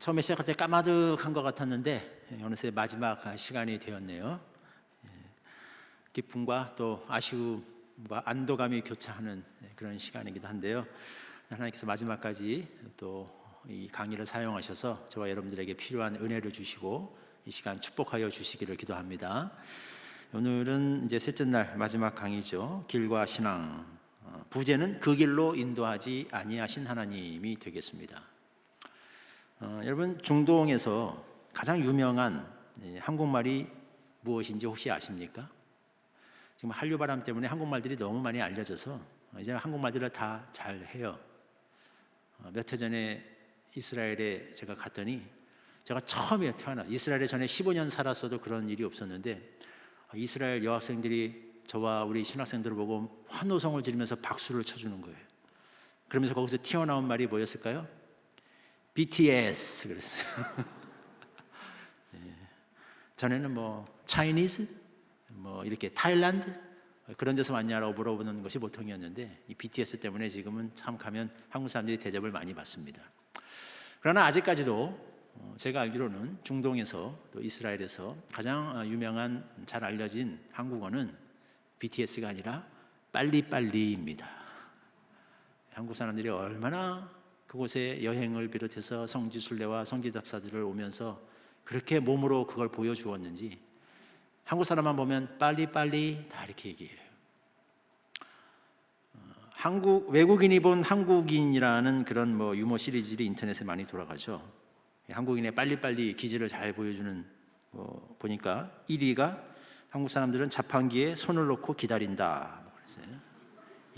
처음에 시작할 때 까마득한 것 같았는데 어느새 마지막 시간이 되었네요. 기쁨과 또 아쉬움과 안도감이 교차하는 그런 시간이기도 한데요. 하나님께서 마지막까지 또 이 강의를 사용하셔서 저와 여러분들에게 필요한 은혜를 주시고 이 시간 축복하여 주시기를 기도합니다. 오늘은 이제 셋째 날 마지막 강의죠. 길과 신앙. 부제는 그 길로 인도하지 아니하신 하나님이 되겠습니다. 여러분, 중동에서 가장 유명한 한국말이 무엇인지 혹시 아십니까? 지금 한류바람 때문에 한국말들이 너무 많이 알려져서 이제 한국말들을 다 잘해요. 몇 해 전에 이스라엘에 제가 갔더니, 제가 처음에 태어나서 이스라엘에 전에 15년 살았어도 그런 일이 없었는데, 이스라엘 여학생들이 저와 우리 신학생들을 보고 환호성을 지르면서 박수를 쳐주는 거예요. 그러면서 거기서 튀어나온 말이 뭐였을까요? BTS 그랬어요. 전에는 뭐 Chinese, 뭐 이렇게 타일란드 그런 데서 왔냐라고 물어보는 것이 보통이었는데, 이 BTS 때문에 지금은 참 가면 한국 사람들이 대접을 많이 받습니다. 그러나 아직까지도 제가 알기로는 중동에서 또 이스라엘에서 가장 유명한, 잘 알려진 한국어는 BTS가 아니라 빨리빨리입니다. 한국 사람들이 얼마나 그곳에 여행을 비롯해서 성지순례와 성지답사들을 오면서 그렇게 몸으로 그걸 보여주었는지, 한국 사람만 보면 빨리빨리 다 이렇게 얘기해요. 외국인이 본 한국인이라는 그런 뭐 유머 시리즈들이 인터넷에 많이 돌아가죠. 한국인의 빨리빨리 기질을 잘 보여주는 보니까 1위가 한국 사람들은 자판기에 손을 놓고 기다린다 그랬어요.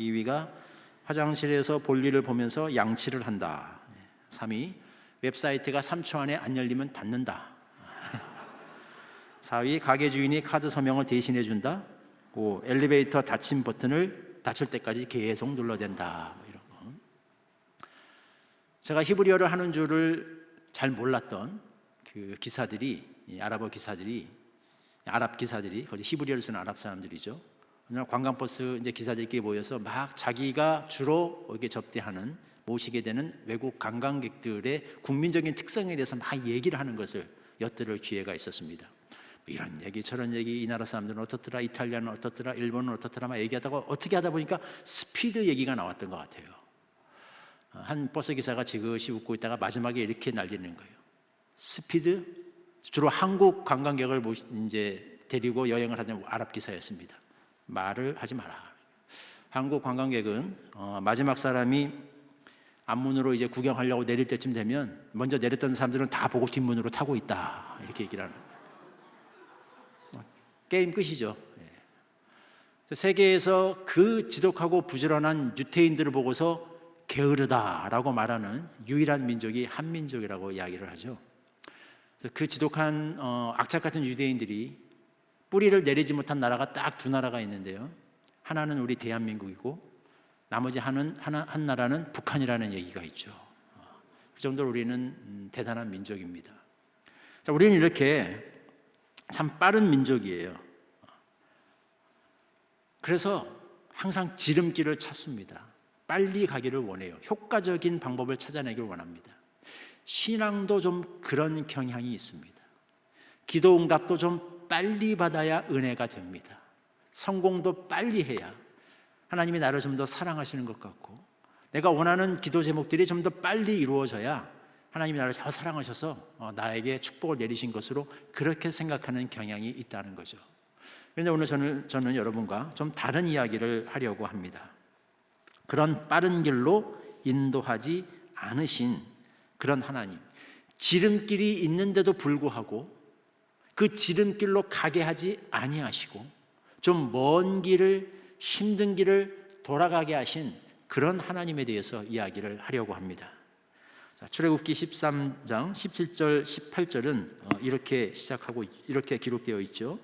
2위가 화장실에서 볼일을 보면서 양치를 한다. 3위, 웹사이트가 3초 안에 안 열리면 닫는다. 4위, 가게 주인이 카드 서명을 대신해 준다. 5, 엘리베이터 닫힘 버튼을 닫힐 때까지 계속 눌러댄다. 이런 거. 제가 히브리어를 하는 줄을 잘 몰랐던 그 기사들이, 아랍 기사들이, 거기 히브리어를 쓰는 아랍 사람들이죠. 오늘 관광버스 이제 기사들끼리 모여서 막 자기가 주로 이렇게 접대하는, 모시게 되는 외국 관광객들의 국민적인 특성에 대해서 막 얘기를 하는 것을 엿들을 기회가 있었습니다. 이런 얘기 저런 얘기, 이 나라 사람들은 어떻더라, 이탈리아는 어떻더라, 일본은 어떻더라 막 얘기하다가 어떻게 하다 보니까 스피드 얘기가 나왔던 것 같아요. 한 버스 기사가 지그시 웃고 있다가 마지막에 이렇게 날리는 거예요. 스피드? 주로 한국 관광객을 이제 데리고 여행을 하던 아랍 기사였습니다. 말을 하지 마라. 한국 관광객은 마지막 사람이 앞문으로 이제 구경하려고 내릴 때쯤 되면 먼저 내렸던 사람들은 다 보고 뒷문으로 타고 있다. 이렇게 얘기를 하는 거예요. 게임 끝이죠. 세계에서 그 지독하고 부지런한 유태인들을 보고서 게으르다라고 말하는 유일한 민족이 한민족이라고 이야기를 하죠. 그래서 그 지독한 악착 같은 유대인들이 뿌리를 내리지 못한 나라가 딱 두 나라가 있는데요. 하나는 우리 대한민국이고 나머지 한 나라는 북한이라는 얘기가 있죠. 그 정도로 우리는 대단한 민족입니다. 자, 우리는 이렇게 참 빠른 민족이에요. 그래서 항상 지름길을 찾습니다. 빨리 가기를 원해요. 효과적인 방법을 찾아내길 원합니다. 신앙도 좀 그런 경향이 있습니다. 기도 응답도 좀 빨리 받아야 은혜가 됩니다. 성공도 빨리 해야 하나님이 나를 좀 더 사랑하시는 것 같고, 내가 원하는 기도 제목들이 좀 더 빨리 이루어져야 하나님이 나를 잘 사랑하셔서 나에게 축복을 내리신 것으로 그렇게 생각하는 경향이 있다는 거죠. 그런데 오늘 저는 여러분과 좀 다른 이야기를 하려고 합니다. 그런 빠른 길로 인도하지 않으신 그런 하나님, 지름길이 있는데도 불구하고 그 지름길로 가게 하지 아니하시고 좀 먼 길을, 힘든 길을 돌아가게 하신 그런 하나님에 대해서 이야기를 하려고 합니다. 출애굽기 13장 17절 18절은 이렇게 시작하고 이렇게 기록되어 있죠.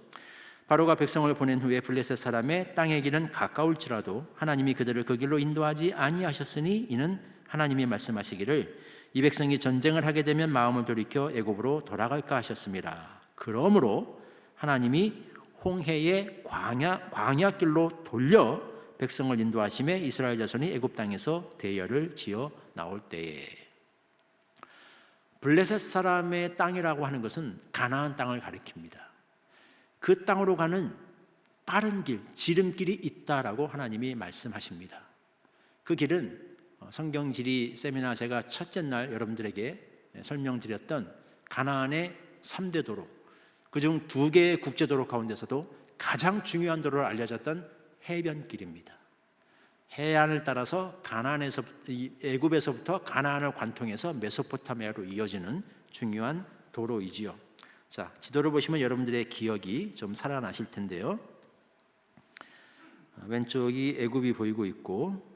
바로가 백성을 보낸 후에 블레셋 사람의 땅의 길은 가까울지라도 하나님이 그들을 그 길로 인도하지 아니하셨으니 이는 하나님이 말씀하시기를 이 백성이 전쟁을 하게 되면 마음을 돌이켜 애굽으로 돌아갈까 하셨습니다. 그러므로 하나님이 홍해의 광야길로 돌려 백성을 인도하심에 이스라엘 자손이 애굽 땅에서 대열을 지어 나올 때에, 블레셋 사람의 땅이라고 하는 것은 가나안 땅을 가리킵니다. 그 땅으로 가는 빠른 길, 지름길이 있다라고 하나님이 말씀하십니다. 그 길은 성경 지리 세미나 제가 첫째 날 여러분들에게 설명드렸던 가나안의 3대 도로, 그중 2개의 국제도로 가운데서도 가장 중요한 도로로 알려졌던 해변길입니다. 해안을 따라서 애굽에서부터 가나안을 관통해서 메소포타미아로 이어지는 중요한 도로이지요. 자, 지도를 보시면 여러분들의 기억이 좀 살아나실 텐데요. 왼쪽이 애굽이 보이고 있고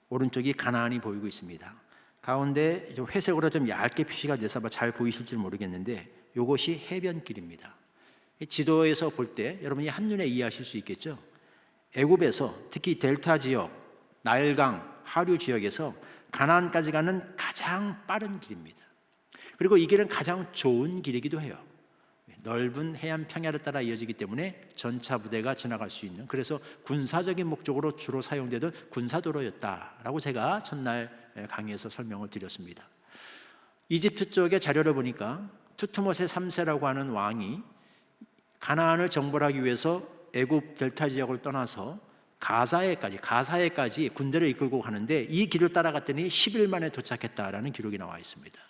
오른쪽이 가나안이 보이고 있습니다. 가운데 좀 회색으로 좀 얇게 표시가 돼서 잘 보이실지 모르겠는데 이것이 해변길입니다. 지도에서 볼 때 여러분이 한눈에 이해하실 수 있겠죠. 애굽에서 특히 델타 지역, 나일강, 하류 지역에서 가나안까지 가는 가장 빠른 길입니다. 그리고 이 길은 가장 좋은 길이기도 해요. 넓은 해안 평야를 따라 이어지기 때문에 전차 부대가 지나갈 수 있는, 그래서 군사적인 목적으로 주로 사용되던 군사도로였다라고 제가 첫날 강의에서 설명을 드렸습니다. 이집트 쪽의 자료를 보니까 투트모세 3세라고 하는 왕이 가나안을 정벌하기 위해서 애굽 델타 지역을 떠나서 가사해까지 군대를 이끌고 가는데 이 길을 따라갔더니 10일 만에 도착했다라는 기록이 나와 있습니다.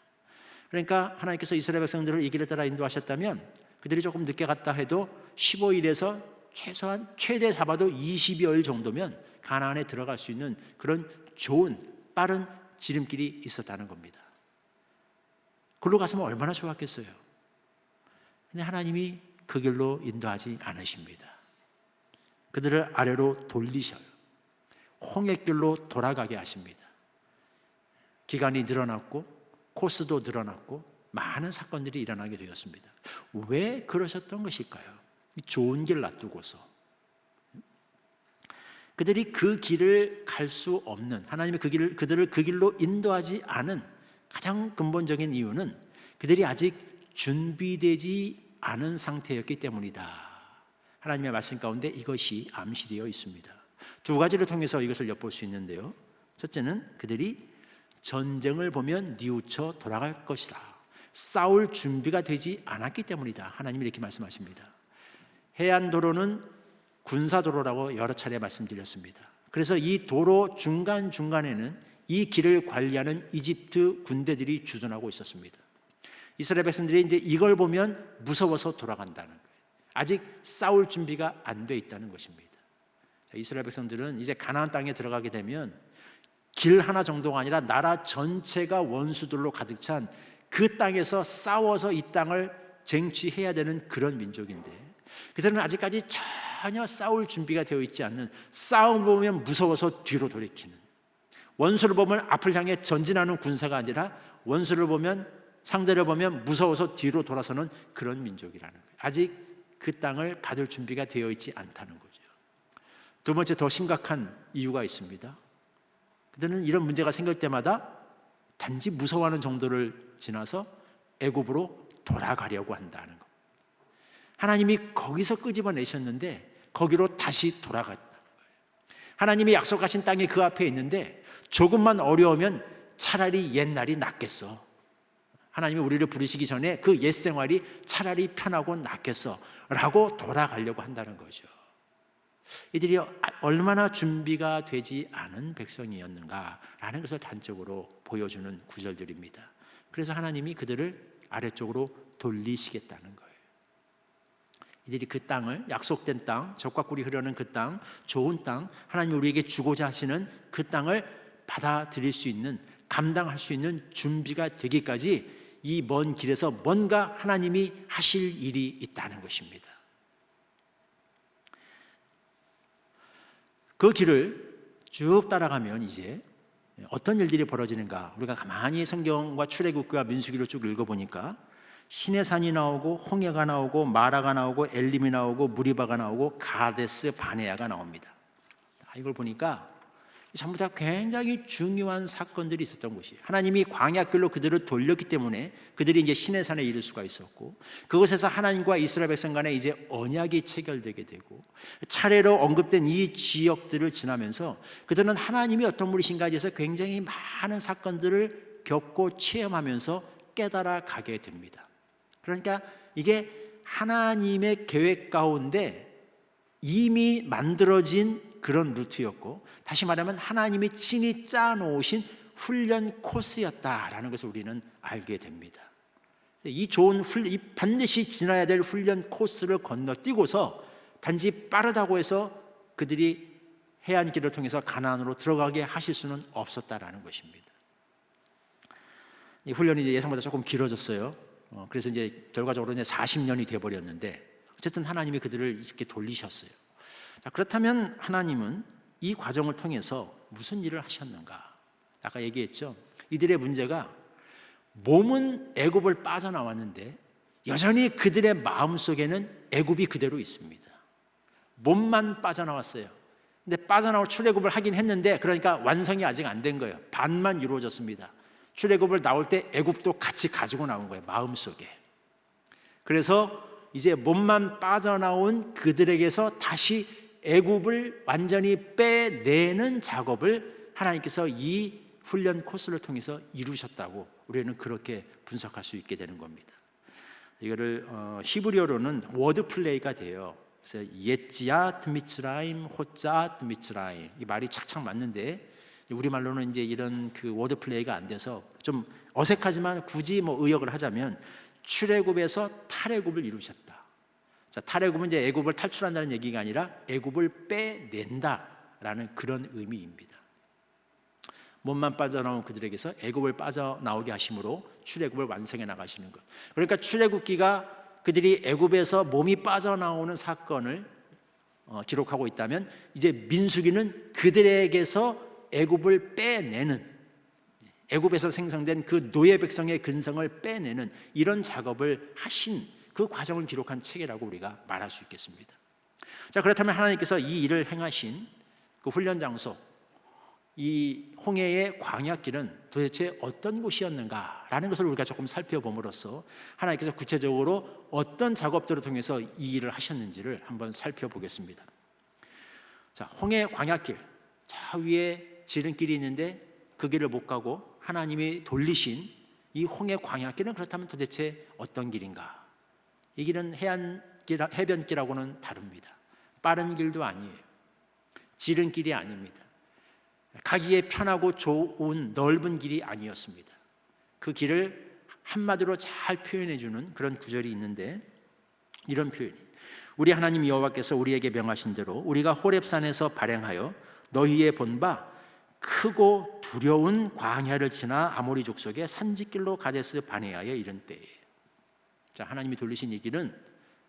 그러니까 하나님께서 이스라엘 백성들을 이 길을 따라 인도하셨다면 그들이 조금 늦게 갔다 해도 15일에서 최소한 최대 잡아도 20여일 정도면 가나안에 들어갈 수 있는 그런 좋은 빠른 지름길이 있었다는 겁니다. 그걸로 갔으면 얼마나 좋았겠어요. 근데 하나님이 그 길로 인도하지 않으십니다. 그들을 아래로 돌리셔요. 홍해길로 돌아가게 하십니다. 기간이 늘어났고 코스도 늘어났고 많은 사건들이 일어나게 되었습니다. 왜 그러셨던 것일까요? 좋은 길 놔두고서 그들이 그 길을 갈 수 없는, 하나님이 그들을 그 길로 인도하지 않은 가장 근본적인 이유는 그들이 아직 준비되지 않은 상태였기 때문이다. 하나님의 말씀 가운데 이것이 암시되어 있습니다. 2가지를 통해서 이것을 엿볼 수 있는데요. 첫째는 그들이 전쟁을 보면 뉘우쳐 돌아갈 것이다. 싸울 준비가 되지 않았기 때문이다. 하나님이 이렇게 말씀하십니다. 해안도로는 군사도로라고 여러 차례 말씀드렸습니다. 그래서 이 도로 중간중간에는 이 길을 관리하는 이집트 군대들이 주둔하고 있었습니다. 이스라엘 백성들이 이제 이걸 보면 무서워서 돌아간다는 거예요. 아직 싸울 준비가 안 돼 있다는 것입니다. 이스라엘 백성들은 이제 가나안 땅에 들어가게 되면 길 하나 정도가 아니라 나라 전체가 원수들로 가득 찬 그 땅에서 싸워서 이 땅을 쟁취해야 되는 그런 민족인데 그들은 아직까지 전혀 싸울 준비가 되어 있지 않는, 싸움을 보면 무서워서 뒤로 돌이키는, 원수를 보면 앞을 향해 전진하는 군사가 아니라 원수를 보면, 상대를 보면 무서워서 뒤로 돌아서는 그런 민족이라는 거예요. 아직 그 땅을 받을 준비가 되어 있지 않다는 거죠. 2번째, 더 심각한 이유가 있습니다. 그들은 이런 문제가 생길 때마다 단지 무서워하는 정도를 지나서 애굽으로 돌아가려고 한다는 것. 하나님이 거기서 끄집어내셨는데 거기로 다시 돌아갔다는 거예요. 하나님이 약속하신 땅이 그 앞에 있는데 조금만 어려우면 차라리 옛날이 낫겠어. 하나님이 우리를 부르시기 전에 그 옛 생활이 차라리 편하고 낫겠어 라고 돌아가려고 한다는 거죠. 이들이 얼마나 준비가 되지 않은 백성이었는가라는 것을 단적으로 보여주는 구절들입니다. 그래서 하나님이 그들을 아래쪽으로 돌리시겠다는 거예요. 이들이 그 땅을, 약속된 땅, 젖과 꿀이 흐르는 그 땅, 좋은 땅, 하나님이 우리에게 주고자 하시는 그 땅을 받아들일 수 있는, 감당할 수 있는 준비가 되기까지 이 먼 길에서 뭔가 하나님이 하실 일이 있다는 것입니다. 그 길을 쭉 따라가면 이제 어떤 일들이 벌어지는가, 우리가 가만히 성경과 출애굽기와 민수기를 쭉 읽어보니까 시내산이 나오고 홍해가 나오고 마라가 나오고 엘림이 나오고 무리바가 나오고 가데스 바네아가 나옵니다. 이걸 보니까 전부 다 굉장히 중요한 사건들이 있었던 곳이에요. 하나님이 광야길로 그들을 돌렸기 때문에 그들이 이제 시내산에 이를 수가 있었고, 그곳에서 하나님과 이스라엘 백성 간에 이제 언약이 체결되게 되고, 차례로 언급된 이 지역들을 지나면서 그들은 하나님이 어떤 분이신가에 대해서 굉장히 많은 사건들을 겪고 체험하면서 깨달아 가게 됩니다. 그러니까 이게 하나님의 계획 가운데 이미 만들어진 그런 루트였고, 다시 말하면 하나님이 친히 짜놓으신 훈련 코스였다라는 것을 우리는 알게 됩니다. 이 반드시 지나야 될 훈련 코스를 건너뛰고서 단지 빠르다고 해서 그들이 해안길을 통해서 가나안으로 들어가게 하실 수는 없었다라는 것입니다. 이 훈련이 이제 예상보다 조금 길어졌어요. 그래서 이제 결과적으로 이제 40년이 돼버렸는데, 어쨌든 하나님이 그들을 이렇게 돌리셨어요. 자, 그렇다면 하나님은 이 과정을 통해서 무슨 일을 하셨는가? 아까 얘기했죠. 이들의 문제가 몸은 애굽을 빠져나왔는데 여전히 그들의 마음속에는 애굽이 그대로 있습니다. 몸만 빠져나왔어요. 근데 빠져나올 출애굽을 하긴 했는데, 그러니까 완성이 아직 안 된 거예요. 반만 이루어졌습니다. 출애굽을 나올 때 애굽도 같이 가지고 나온 거예요, 마음속에. 그래서 이제 몸만 빠져나온 그들에게서 다시 애굽을 완전히 빼내는 작업을 하나님께서 이 훈련 코스를 통해서 이루셨다고 우리는 그렇게 분석할 수 있게 되는 겁니다. 이거를 히브리어로는 워드 플레이가 돼요. 그래서 예찌앗 미츠라임, 호짜앗 미츠라임, 이 말이 착착 맞는데 우리말로는 이제 이런 그 워드 플레이가 안 돼서 좀 어색하지만 굳이 뭐 의역을 하자면 출애굽에서 탈애굽을 이루셨다. 자, 탈애굽은 이제 애굽을 탈출한다는 얘기가 아니라 애굽을 빼낸다라는 그런 의미입니다. 몸만 빠져나온 그들에게서 애굽을 빠져나오게 하심으로 출애굽을 완성해 나가시는 것. 그러니까 출애굽기가 그들이 애굽에서 몸이 빠져나오는 사건을 기록하고 있다면, 이제 민수기는 그들에게서 애굽을 빼내는, 애굽에서 생성된 그 노예 백성의 근성을 빼내는 이런 작업을 하신 그 과정을 기록한 책이라고 우리가 말할 수 있겠습니다. 자, 그렇다면 하나님께서 이 일을 행하신 그 훈련 장소, 이 홍해의 광야길은 도대체 어떤 곳이었는가라는 것을 우리가 조금 살펴봄으로써 하나님께서 구체적으로 어떤 작업들을 통해서 이 일을 하셨는지를 한번 살펴보겠습니다. 자, 홍해 광야길, 저 위에 지름길이 있는데 그 길을 못 가고 하나님이 돌리신 이 홍해 광야길은 그렇다면 도대체 어떤 길인가? 이 길은 해변길하고는 다릅니다. 빠른 길도 아니에요. 지름길이 아닙니다. 가기에 편하고 좋은 넓은 길이 아니었습니다. 그 길을 한마디로 잘 표현해 주는 그런 구절이 있는데, 이런 표현이, 우리 하나님 여호와께서 우리에게 명하신 대로 우리가 호렙산에서 발행하여 너희의 본바 크고 두려운 광야를 지나 아모리 족속의 산지길로 가데스 바네아에 이른 때에. 자, 하나님이 돌리신 이 길은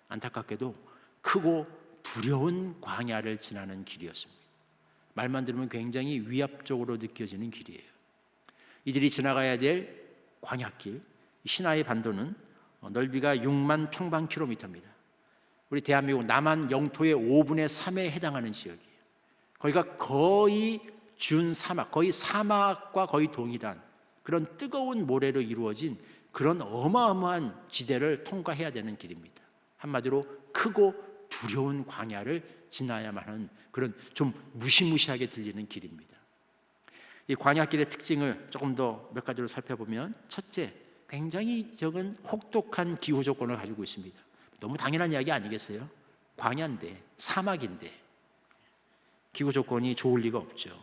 안타깝게도 크고 두려운 광야를 지나는 길이었습니다. 말만 들으면 굉장히 위압적으로 느껴지는 길이에요. 이들이 지나가야 될 광야길, 시나이 반도는 넓이가 6만 평방킬로미터입니다. 우리 대한민국 남한 영토의 5분의 3에 해당하는 지역이에요. 거기가 거의 준사막, 거의 사막과 거의 동일한 그런 뜨거운 모래로 이루어진 그런 어마어마한 지대를 통과해야 되는 길입니다. 한마디로 크고 두려운 광야를 지나야만 하는 그런 좀 무시무시하게 들리는 길입니다. 이 광야길의 특징을 조금 더 몇 가지로 살펴보면, 첫째, 굉장히 적은 혹독한 기후 조건을 가지고 있습니다. 너무 당연한 이야기 아니겠어요? 광야인데, 사막인데 기후 조건이 좋을 리가 없죠.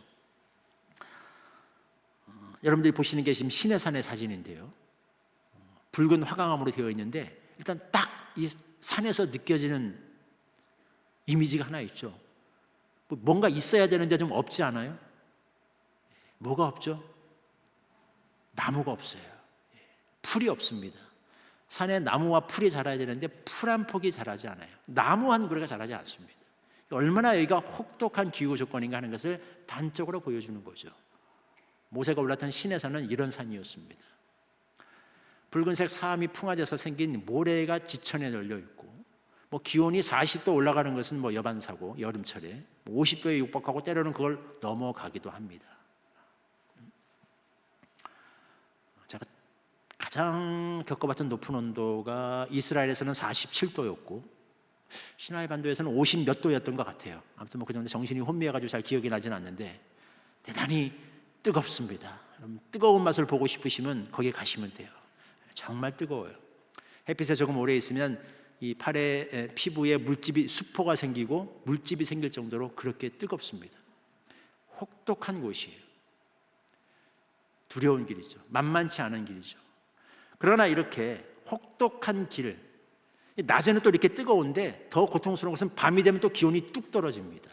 여러분들이 보시는 게 지금 시내산의 사진인데요. 붉은 화강암으로 되어 있는데 일단 딱 이 산에서 느껴지는 이미지가 하나 있죠. 뭔가 있어야 되는데 좀 없지 않아요? 뭐가 없죠? 나무가 없어요. 풀이 없습니다. 산에 나무와 풀이 자라야 되는데 풀 한 폭이 자라지 않아요. 나무 한 그루가 자라지 않습니다. 얼마나 여기가 혹독한 기후 조건인가 하는 것을 단적으로 보여주는 거죠. 모세가 올랐던 시내산은 이런 산이었습니다. 붉은색 사암이 풍화져서 생긴 모래가 지천에 널려 있고, 뭐 기온이 40도 올라가는 것은 뭐 여반사고, 여름철에 50도에 육박하고 때로는 그걸 넘어가기도 합니다. 제가 가장 겪어봤던 높은 온도가 이스라엘에서는 47도였고 시나이 반도에서는 50 몇 도였던 것 같아요. 아무튼 뭐 그 정도 정신이 혼미해가지고 잘 기억이 나진 않는데 대단히 뜨겁습니다. 뜨거운 맛을 보고 싶으시면 거기 가시면 돼요. 정말 뜨거워요. 햇빛에 조금 오래 있으면 이 팔에 피부에 물집이 수포가 생기고 물집이 생길 정도로 그렇게 뜨겁습니다. 혹독한 곳이에요. 두려운 길이죠. 만만치 않은 길이죠. 그러나 이렇게 혹독한 길, 낮에는 또 이렇게 뜨거운데 더 고통스러운 것은 밤이 되면 또 기온이 뚝 떨어집니다.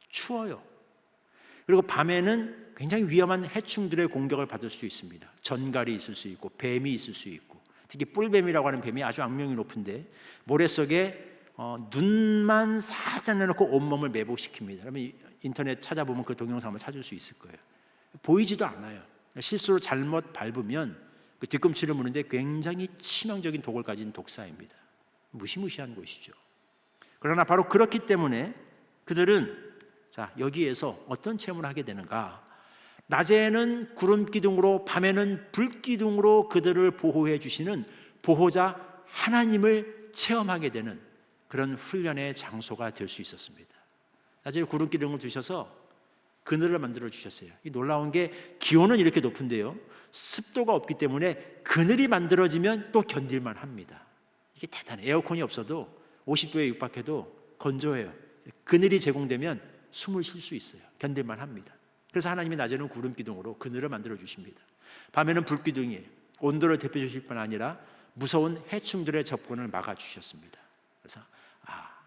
추워요. 그리고 밤에는 굉장히 위험한 해충들의 공격을 받을 수 있습니다. 전갈이 있을 수 있고 뱀이 있을 수 있고, 특히 뿔뱀이라고 하는 뱀이 아주 악명이 높은데 모래 속에 눈만 살짝 내놓고 온몸을 매복시킵니다. 그러면 인터넷 찾아보면 그 동영상 한번 찾을 수 있을 거예요. 보이지도 않아요. 실수로 잘못 밟으면 그 뒤꿈치를 무는데 굉장히 치명적인 독을 가진 독사입니다. 무시무시한 곳이죠. 그러나 바로 그렇기 때문에 그들은 여기에서 어떤 체험을 하게 되는가? 낮에는 구름 기둥으로, 밤에는 불 기둥으로 그들을 보호해 주시는 보호자 하나님을 체험하게 되는 그런 훈련의 장소가 될 수 있었습니다. 낮에 구름 기둥을 두셔서 그늘을 만들어 주셨어요. 이 놀라운 게 기온은 이렇게 높은데요, 습도가 없기 때문에 그늘이 만들어지면 또 견딜만 합니다. 이게 대단해요. 에어컨이 없어도 50도에 육박해도 건조해요. 그늘이 제공되면 숨을 쉴 수 있어요. 견딜만 합니다. 그래서 하나님이 낮에는 구름 기둥으로 그늘을 만들어 주십니다. 밤에는 불 기둥이에요. 온도를 대표 주실 뿐 아니라 무서운 해충들의 접근을 막아 주셨습니다. 그래서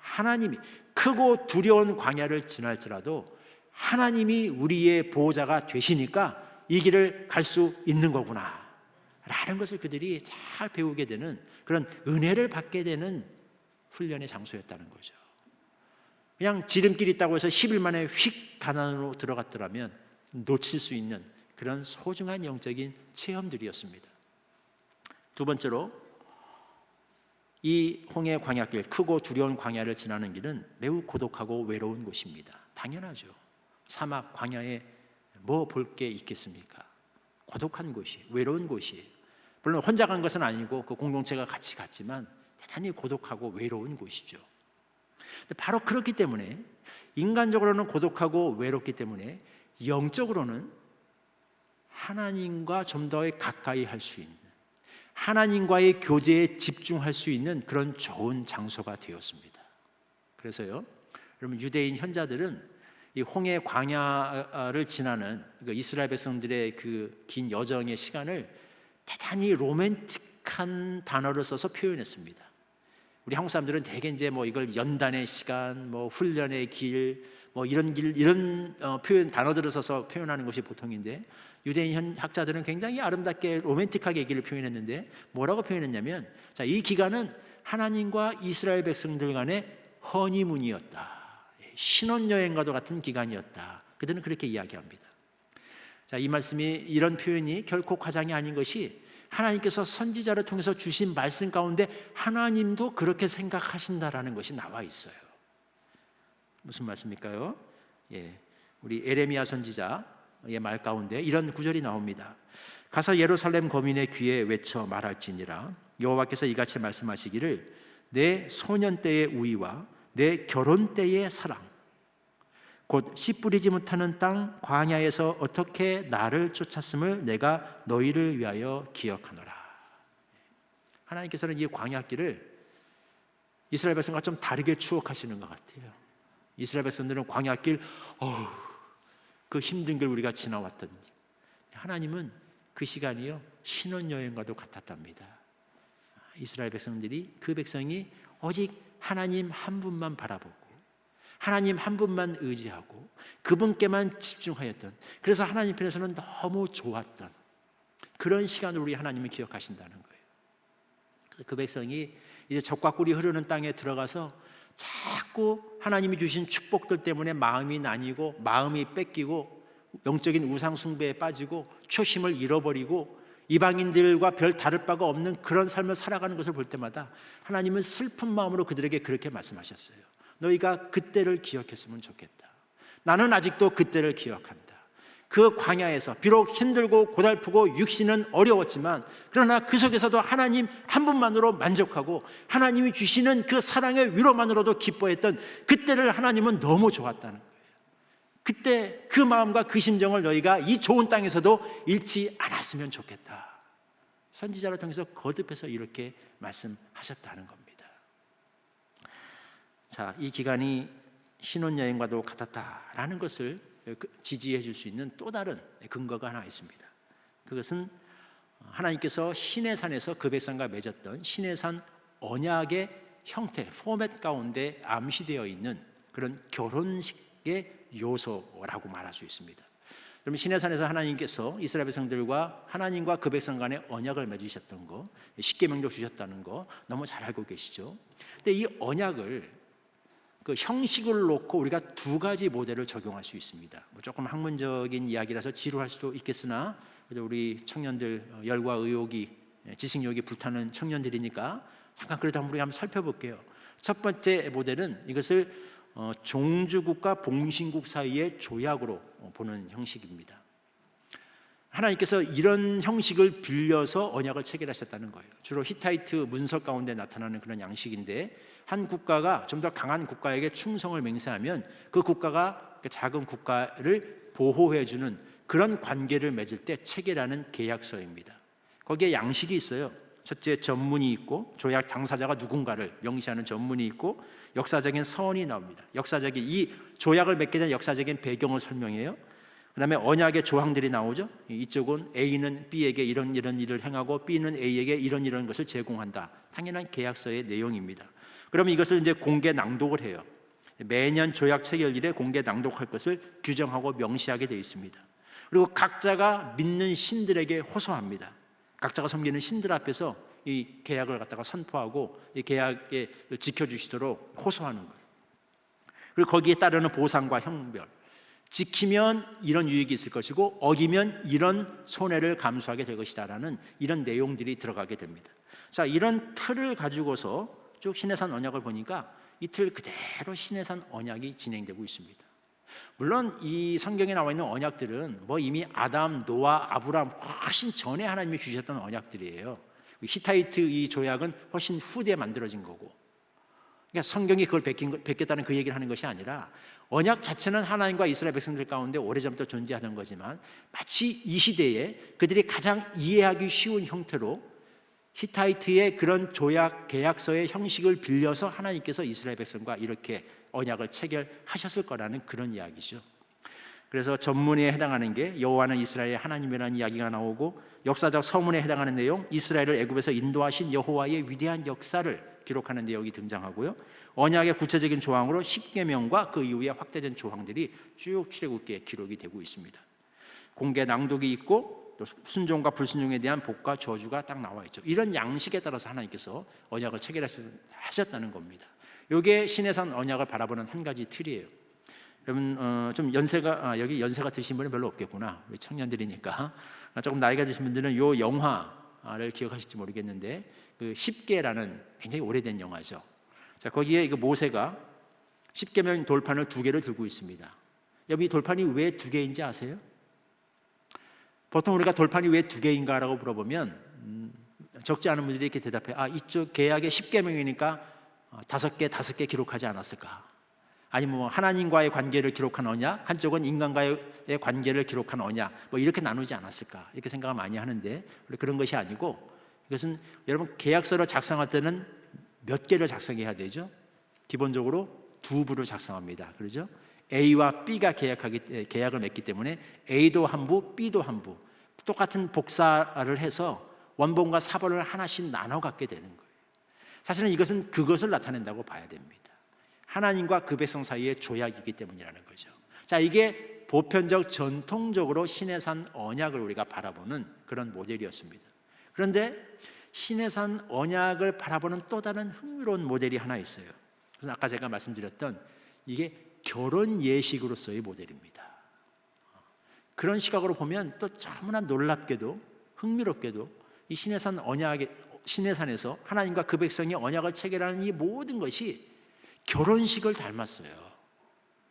하나님이 크고 두려운 광야를 지날지라도 하나님이 우리의 보호자가 되시니까 이 길을 갈 수 있는 거구나 라는 것을 그들이 잘 배우게 되는, 그런 은혜를 받게 되는 훈련의 장소였다는 거죠. 그냥 지름길이 있다고 해서 10일 만에 휙 가나안으로 들어갔더라면 놓칠 수 있는 그런 소중한 영적인 체험들이었습니다. 두 번째로, 이 홍해 광야길, 크고 두려운 광야를 지나는 길은 매우 고독하고 외로운 곳입니다. 당연하죠. 사막 광야에 뭐 볼 게 있겠습니까? 고독한 곳이, 외로운 곳이에요. 물론 혼자 간 것은 아니고 그 공동체가 같이 갔지만 대단히 고독하고 외로운 곳이죠. 근데 바로 그렇기 때문에, 인간적으로는 고독하고 외롭기 때문에 영적으로는 하나님과 좀 더 가까이 할 수 있는, 하나님과의 교제에 집중할 수 있는 그런 좋은 장소가 되었습니다. 그래서요, 여러분, 유대인 현자들은 이 홍해 광야를 지나는 이스라엘 백성들의 그 긴 여정의 시간을 대단히 로맨틱한 단어를 써서 표현했습니다. 우리 한국 사람들은 대개 이제 이걸 연단의 시간, 훈련의 길, 이런 길, 이런 표현 단어들을 써서 표현하는 것이 보통인데, 유대인 학자들은 굉장히 아름답게 로맨틱하게 이 길을 표현했는데, 뭐라고 표현했냐면, 이 기간은 하나님과 이스라엘 백성들 간의 허니문이었다, 신혼여행과도 같은 기간이었다. 그들은 그렇게 이야기합니다. 이 말씀이, 이런 표현이 결코 과장이 아닌 것이, 하나님께서 선지자를 통해서 주신 말씀 가운데 하나님도 그렇게 생각하신다라는 것이 나와 있어요. 무슨 말씀일까요? 우리 에레미야 선지자의 말 가운데 이런 구절이 나옵니다. 가서 예루살렘 거민의 귀에 외쳐 말할지니라, 여호와께서 이같이 말씀하시기를, 내 소년 때의 우위와 내 결혼 때의 사랑, 곧 씨 뿌리지 못하는 땅 광야에서 어떻게 나를 쫓았음을 내가 너희를 위하여 기억하노라. 하나님께서는 이 광야길을 이스라엘 백성과 좀 다르게 추억하시는 것 같아요. 이스라엘 백성들은 광야길, 그 힘든 길 우리가 지나왔던 길. 하나님은 그 시간이요, 신혼여행과도 같았답니다. 이스라엘 백성들이, 그 백성이 오직 하나님 한 분만 바라보고 하나님 한 분만 의지하고 그분께만 집중하였던, 그래서 하나님 편에서는 너무 좋았던 그런 시간을 우리 하나님이 기억하신다는 거예요. 그래서 그 백성이 이제 젖과 꿀이 흐르는 땅에 들어가서 자꾸 하나님이 주신 축복들 때문에 마음이 나뉘고, 마음이 뺏기고, 영적인 우상 숭배에 빠지고, 초심을 잃어버리고, 이방인들과 별 다를 바가 없는 그런 삶을 살아가는 것을 볼 때마다 하나님은 슬픈 마음으로 그들에게 그렇게 말씀하셨어요. 너희가 그때를 기억했으면 좋겠다. 나는 아직도 그때를 기억한다. 그 광야에서 비록 힘들고 고달프고 육신은 어려웠지만, 그러나 그 속에서도 하나님 한 분만으로 만족하고 하나님이 주시는 그 사랑의 위로만으로도 기뻐했던 그때를 하나님은 너무 좋았다는 거예요. 그때 그 마음과 그 심정을 너희가 이 좋은 땅에서도 잃지 않았으면 좋겠다. 선지자를 통해서 거듭해서 이렇게 말씀하셨다는 겁니다. 자, 이 기간이 신혼여행과도 같았다라는 것을 지지해 줄 수 있는 또 다른 근거가 하나 있습니다. 그것은 하나님께서 시내산에서 그 백성과 맺었던 시내산 언약의 형태, 포맷 가운데 암시되어 있는 그런 결혼식의 요소라고 말할 수 있습니다. 그러면 시내산에서 하나님께서 이스라엘 백성들과 하나님과 그 백성 간의 언약을 맺으셨던 거, 십계명도 주셨다는 거 너무 잘 알고 계시죠? 근데 이 언약을 그 형식을 놓고 우리가 두 가지 모델을 적용할 수 있습니다. 조금 학문적인 이야기라서 지루할 수도 있겠으나 우리 청년들 열과 의욕이 지식욕이 불타는 청년들이니까 잠깐 그래도 한번 우리가 한번 살펴볼게요. 첫 번째 모델은 이것을 종주국과 봉신국 사이의 조약으로 보는 형식입니다. 하나님께서 이런 형식을 빌려서 언약을 체결하셨다는 거예요. 주로 히타이트 문서 가운데 나타나는 그런 양식인데, 한 국가가 좀 더 강한 국가에게 충성을 맹세하면 그 국가가 그 작은 국가를 보호해주는 그런 관계를 맺을 때 체결하는 계약서입니다. 거기에 양식이 있어요. 첫째, 전문이 있고 조약 당사자가 누군가를 명시하는 전문이 있고 역사적인 서원이 나옵니다. 역사적인 이 조약을 맺게 된 역사적인 배경을 설명해요. 그 다음에 언약의 조항들이 나오죠. 이쪽은 A는 B에게 이런 일을 행하고 B는 A에게 이런 것을 제공한다. 당연한 계약서의 내용입니다. 그러면 이것을 이제 공개 낭독을 해요. 매년 조약 체결일에 공개 낭독할 것을 규정하고 명시하게 되어 있습니다. 그리고 각자가 믿는 신들에게 호소합니다. 각자가 섬기는 신들 앞에서 이 계약을 갖다가 선포하고 이 계약을 지켜주시도록 호소하는 거예요. 그리고 거기에 따르는 보상과 형벌, 지키면 이런 유익이 있을 것이고 어기면 이런 손해를 감수하게 될 것이다라는 이런 내용들이 들어가게 됩니다. 자, 이런 틀을 가지고서 쭉 시내산 언약을 보니까 이 틀 그대로 시내산 언약이 진행되고 있습니다. 물론 이 성경에 나와 있는 언약들은 뭐 이미 아담, 노아, 아브라함 훨씬 전에 하나님이 주셨던 언약들이에요. 히타이트 이 조약은 훨씬 후대에 만들어진 거고, 그러니까 성경이 그걸 베꼈다는 그 얘기를 하는 것이 아니라 언약 자체는 하나님과 이스라엘 백성들 가운데 오래전부터 존재하던 거지만 마치 이 시대에 그들이 가장 이해하기 쉬운 형태로 히타이트의 그런 조약 계약서의 형식을 빌려서 하나님께서 이스라엘 백성과 이렇게 언약을 체결하셨을 거라는 그런 이야기죠. 그래서 전문에 해당하는 게 여호와는 이스라엘의 하나님이라는 이야기가 나오고, 역사적 서문에 해당하는 내용, 이스라엘을 애굽에서 인도하신 여호와의 위대한 역사를 기록하는 내용이 등장하고요. 언약의 구체적인 조항으로 십계명과 그 이후에 확대된 조항들이 쭉 출애굽기에 기록이 되고 있습니다. 공개 낭독이 있고 또 순종과 불순종에 대한 복과 저주가 딱 나와 있죠. 이런 양식에 따라서 하나님께서 언약을 체결하셨다는 겁니다. 이게 시내산 언약을 바라보는 한 가지 틀이에요. 여러분 좀 여기 연세가 드신 분은 별로 없겠구나. 우리 청년들이니까. 조금 나이가 드신 분들은 이 영화를 기억하실지 모르겠는데 그 십계라는 굉장히 오래된 영화죠. 자, 거기에 이거 모세가 십계명 돌판을 2개를 들고 있습니다. 여러분 이 돌판이 왜 2개인지 아세요? 보통 우리가 돌판이 왜 2개인가라고 물어보면 적지 않은 분들이 이렇게 대답해. 이쪽 계약의 십계명이니까 5개 기록하지 않았을까? 아니면 뭐 하나님과의 관계를 기록한 언약, 한쪽은 인간과의 관계를 기록한 언약, 뭐 이렇게 나누지 않았을까? 이렇게 생각을 많이 하는데 그런 것이 아니고, 이것은 여러분 계약서를 작성할 때는 몇 개를 작성해야 되죠? 기본적으로 2부를 작성합니다. 그렇죠? A와 B가 계약을 맺기 때문에 A도 한 부, B도 한 부, 똑같은 복사를 해서 원본과 사본을 하나씩 나눠 갖게 되는 거예요. 사실은 이것은 그것을 나타낸다고 봐야 됩니다. 하나님과 그 백성 사이의 조약이기 때문이라는 거죠. 자, 이게 보편적 전통적으로 시내산 언약을 우리가 바라보는 그런 모델이었습니다. 그런데 시내산 언약을 바라보는 또 다른 흥미로운 모델이 하나 있어요. 그래서 아까 제가 말씀드렸던 이게 결혼 예식으로서의 모델입니다. 그런 시각으로 보면 또 너무나 놀랍게도 흥미롭게도 이 시내산에서 하나님과 그 백성이 언약을 체결하는 이 모든 것이 결혼식을 닮았어요.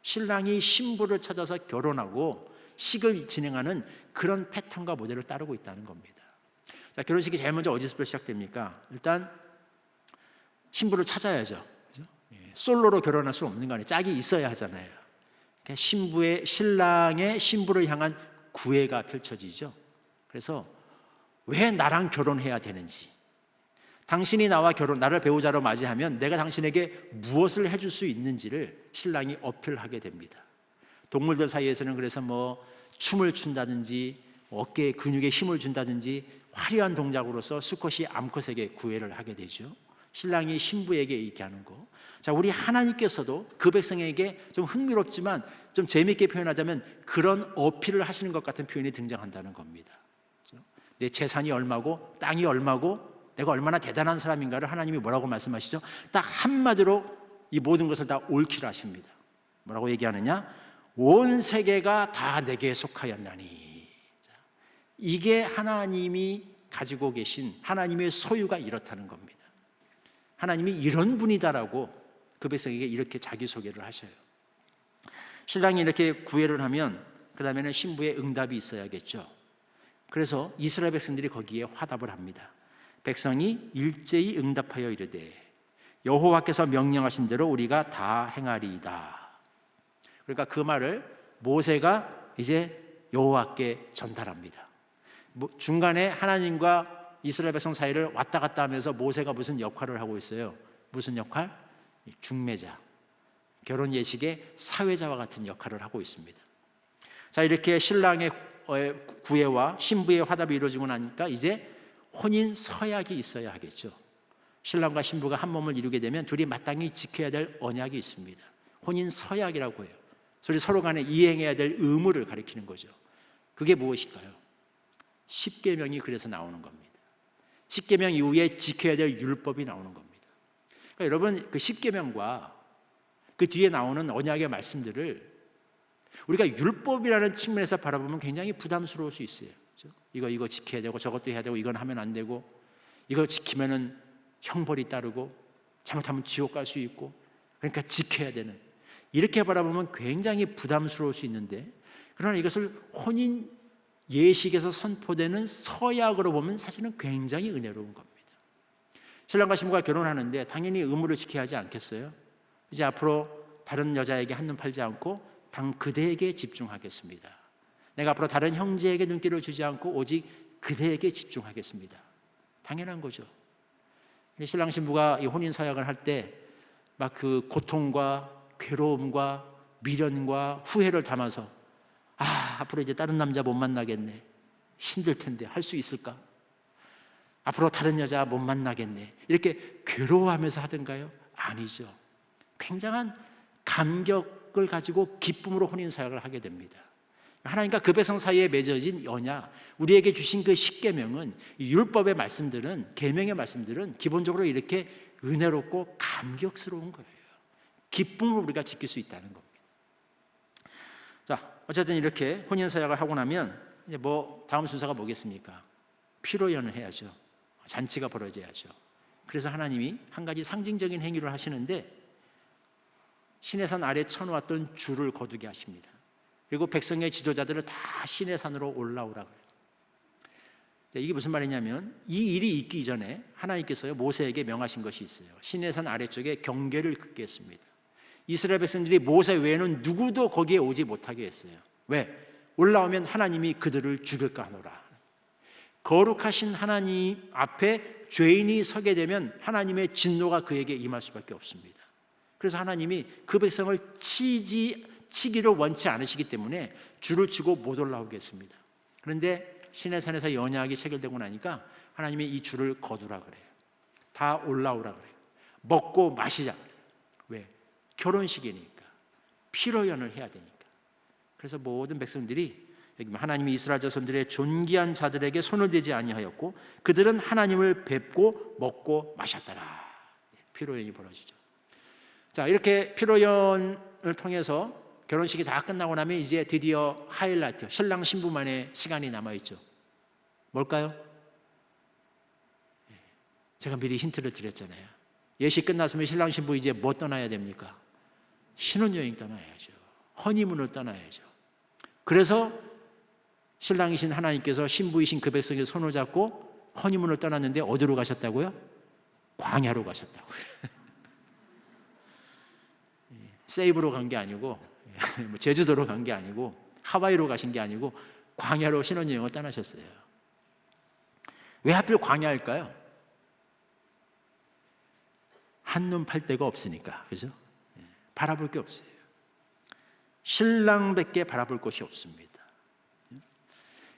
신랑이 신부를 찾아서 결혼하고 식을 진행하는 그런 패턴과 모델을 따르고 있다는 겁니다. 자, 결혼식이 제일 먼저 어디서부터 시작됩니까? 일단 신부를 찾아야죠. 그렇죠? 솔로로 결혼할 수 없는 거 아니에요. 짝이 있어야 하잖아요. 신랑의 신부를 향한 구애가 펼쳐지죠. 그래서 왜 나랑 결혼해야 되는지, 당신이 나를 배우자로 맞이하면 내가 당신에게 무엇을 해줄 수 있는지를 신랑이 어필하게 됩니다. 동물들 사이에서는 그래서 춤을 춘다든지 어깨에 근육에 힘을 준다든지 화려한 동작으로서 수컷이 암컷에게 구애를 하게 되죠. 신랑이 신부에게 얘기하는 거. 자, 우리 하나님께서도 그 백성에게 좀 흥미롭지만 좀 재미있게 표현하자면 그런 어필을 하시는 것 같은 표현이 등장한다는 겁니다. 내 재산이 얼마고 땅이 얼마고 내가 얼마나 대단한 사람인가를 하나님이 뭐라고 말씀하시죠? 딱 한마디로 이 모든 것을 다 옳기로 하십니다. 뭐라고 얘기하느냐? 온 세계가 다 내게 속하였나니. 이게 하나님이 가지고 계신 하나님의 소유가 이렇다는 겁니다. 하나님이 이런 분이다라고 그 백성에게 이렇게 자기소개를 하셔요. 신랑이 이렇게 구애를 하면 그 다음에는 신부의 응답이 있어야겠죠. 그래서 이스라엘 백성들이 거기에 화답을 합니다. 백성이 일제히 응답하여 이르되 여호와께서 명령하신 대로 우리가 다 행하리이다. 그러니까 그 말을 모세가 이제 여호와께 전달합니다. 중간에 하나님과 이스라엘 백성 사이를 왔다 갔다 하면서 모세가 무슨 역할을 하고 있어요? 무슨 역할? 중매자, 결혼 예식의 사회자와 같은 역할을 하고 있습니다. 자, 이렇게 신랑의 구애와 신부의 화답이 이루어지고 나니까 이제 혼인 서약이 있어야 하겠죠. 신랑과 신부가 한 몸을 이루게 되면 둘이 마땅히 지켜야 될 언약이 있습니다. 혼인 서약이라고 해요. 서로 간에 이행해야 될 의무를 가리키는 거죠. 그게 무엇일까요? 십계명이 그래서 나오는 겁니다. 십계명 이후에 지켜야 될 율법이 나오는 겁니다. 그러니까 여러분, 그 십계명과 그 뒤에 나오는 언약의 말씀들을 우리가 율법이라는 측면에서 바라보면 굉장히 부담스러울 수 있어요. 그렇죠? 이거 지켜야 되고 저것도 해야 되고 이건 하면 안 되고 이거 지키면은 형벌이 따르고 잘못하면 지옥 갈 수 있고 그러니까 지켜야 되는, 이렇게 바라보면 굉장히 부담스러울 수 있는데, 그러나 이것을 혼인 예식에서 선포되는 서약으로 보면 사실은 굉장히 은혜로운 겁니다. 신랑과 신부가 결혼하는데 당연히 의무를 지켜야 하지 않겠어요? 이제 앞으로 다른 여자에게 한눈 팔지 않고 단 그대에게 집중하겠습니다. 내가 앞으로 다른 형제에게 눈길을 주지 않고 오직 그대에게 집중하겠습니다. 당연한 거죠. 신랑 신부가 이 혼인 서약을 할 때 막 그 고통과 괴로움과 미련과 후회를 담아서 앞으로 이제 다른 남자 못 만나겠네, 힘들 텐데 할 수 있을까? 앞으로 다른 여자 못 만나겠네, 이렇게 괴로워하면서 하던가요? 아니죠. 굉장한 감격을 가지고 기쁨으로 혼인서약을 하게 됩니다. 하나님과 그 백성 사이에 맺어진 언약, 우리에게 주신 그 십계명은, 율법의 말씀들은, 계명의 말씀들은 기본적으로 이렇게 은혜롭고 감격스러운 거예요. 기쁨으로 우리가 지킬 수 있다는 겁니다. 자, 어쨌든 이렇게 혼인서약을 하고 나면 이제 다음 순서가 뭐겠습니까? 피로연을 해야죠. 잔치가 벌어져야죠. 그래서 하나님이 한 가지 상징적인 행위를 하시는데, 시내산 아래 쳐놓았던 줄을 거두게 하십니다. 그리고 백성의 지도자들을 다 시내산으로 올라오라 그래요. 이게 무슨 말이냐면, 이 일이 있기 이전에 하나님께서 모세에게 명하신 것이 있어요. 시내산 아래쪽에 경계를 긋게 했습니다. 이스라엘 백성들이 모세 외에는 누구도 거기에 오지 못하게 했어요. 왜? 올라오면 하나님이 그들을 죽일까 하노라. 거룩하신 하나님 앞에 죄인이 서게 되면 하나님의 진노가 그에게 임할 수밖에 없습니다. 그래서 하나님이 그 백성을 치기를 원치 않으시기 때문에 줄을 치고 못 올라오게 했습니다. 그런데 시내산에서 언약이 체결되고 나니까 하나님이 이 줄을 거두라 그래요. 다 올라오라 그래요. 먹고 마시자 그래요. 왜? 결혼식이니까, 피로연을 해야 되니까. 그래서 모든 백성들이, 하나님이 이스라엘 자손들의 존귀한 자들에게 손을 대지 아니하였고 그들은 하나님을 뵙고 먹고 마셨더라. 피로연이 벌어지죠. 자, 이렇게 피로연을 통해서 결혼식이 다 끝나고 나면 이제 드디어 하이라이트, 신랑 신부만의 시간이 남아있죠. 뭘까요? 제가 미리 힌트를 드렸잖아요. 예식 끝났으면 신랑 신부 이제 뭐 떠나야 됩니까? 신혼여행 떠나야죠. 허니문을 떠나야죠. 그래서 신랑이신 하나님께서 신부이신 그 백성의 손을 잡고 허니문을 떠났는데 어디로 가셨다고요? 광야로 가셨다고요. 세이브로 간 게 아니고 뭐 제주도로 간 게 아니고 하와이로 가신 게 아니고 광야로 신혼여행을 떠나셨어요. 왜 하필 광야일까요? 한눈 팔 데가 없으니까. 그죠? 바라볼 게 없어요. 신랑밖에 바라볼 곳이 없습니다.